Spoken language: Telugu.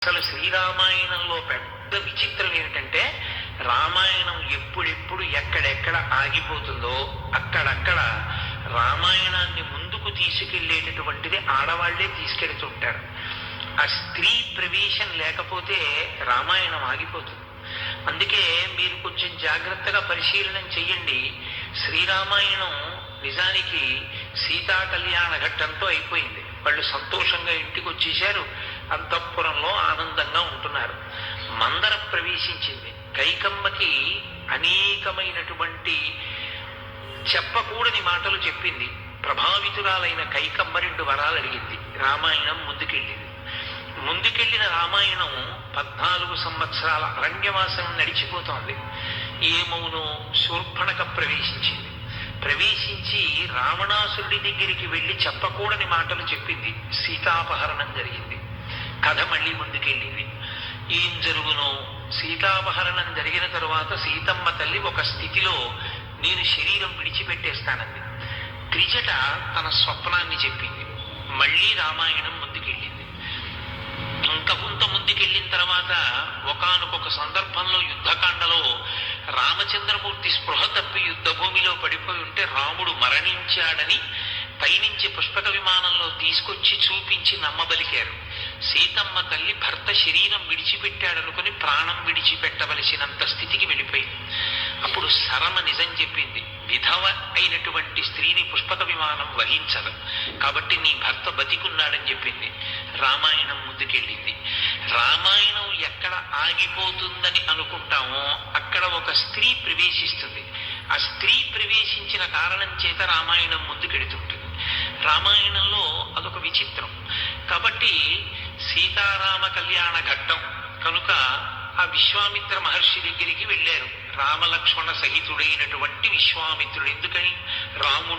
అసలు శ్రీరామాయణంలో పెద్ద విచిత్రం ఏమిటంటే రామాయణం ఎప్పుడెప్పుడు ఎక్కడెక్కడ ఆగిపోతుందో అక్కడక్కడ రామాయణాన్ని ముందుకు తీసుకెళ్లేటటువంటిది ఆడవాళ్లే తీసుకెడుతుంటారు. ఆ స్త్రీ ప్రవేశం లేకపోతే రామాయణం ఆగిపోతుంది. అందుకే మీరు కొంచెం జాగ్రత్తగా పరిశీలనం చెయ్యండి. శ్రీరామాయణం నిజానికి సీతా కళ్యాణ ఘట్టంతో అయిపోయింది. వాళ్ళు సంతోషంగా ఇంటికి వచ్చేశారు, అంతఃపురంలో ఆనందంగా ఉంటున్నారు. మందర ప్రవేశించింది. కైకమ్మకి అనేకమైనటువంటి చెప్పకూడని మాటలు చెప్పింది. ప్రభావితురాలైన కైకమ్మ 2 వరాలు అడిగింది. రామాయణం ముందుకెళ్లిన రామాయణం 14 సంవత్సరాల అరణ్యవాసం నడిచిపోతోంది. ఏమవునో శూర్పణఖ ప్రవేశించి రావణాసురుడి దగ్గరికి వెళ్లి చెప్పకూడని మాటలు చెప్పింది. సీతాపహరణం జరిగింది. కథ మళ్ళీ ముందుకెళ్ళింది. ఏం జరుగునో సీతాపహరణం జరిగిన తరువాత సీతమ్మ తల్లి ఒక స్థితిలో నేను శరీరం విడిచిపెట్టేస్తానంది. త్రిజట తన స్వప్నాన్ని చెప్పింది. మళ్ళీ రామాయణం ముందుకెళ్ళింది. కొంత ముందుకెళ్ళిన తర్వాత ఒకానొక సందర్భంలో యుద్ధకాండలో రామచంద్రమూర్తి స్పృహ తప్పి యుద్ధభూమిలో పడిపోయి ఉంటే రాముడు మరణించాడని పైనుంచి పుష్పక విమానంలో తీసుకొచ్చి చూపించి నమ్మబలికారు. సీతమ్మ తల్లి భర్త శరీరం విడిచిపెట్టాడనుకుని ప్రాణం విడిచిపెట్టవలసినంత స్థితికి వెళ్ళిపోయింది. అప్పుడు సరమ నిజం చెప్పింది. విధవ అయినటువంటి స్త్రీని పుష్పక విమానం వహించదు, కాబట్టి నీ భర్త బతికున్నాడని చెప్పింది. రామాయణం ముందుకెళ్ళింది. రామాయణం ఎక్కడ ఆగిపోతుందని అనుకుంటామో అక్కడ ఒక స్త్రీ ప్రవేశిస్తుంది. ఆ స్త్రీ ప్రవేశించిన కారణం చేత రామాయణం ముందుకెడుతుంటుంది. రామాయణంలో అదొక విచిత్రం. కాబట్టి సీతారామ కళ్యాణ ఘట్టం కనుక ఆ విశ్వామిత్ర మహర్షి దగ్గరికి వెళ్ళారు. రామలక్ష్మణ సహితుడైనటువంటి విశ్వామిత్రుడు. ఎందుకని? రాముణ్ణి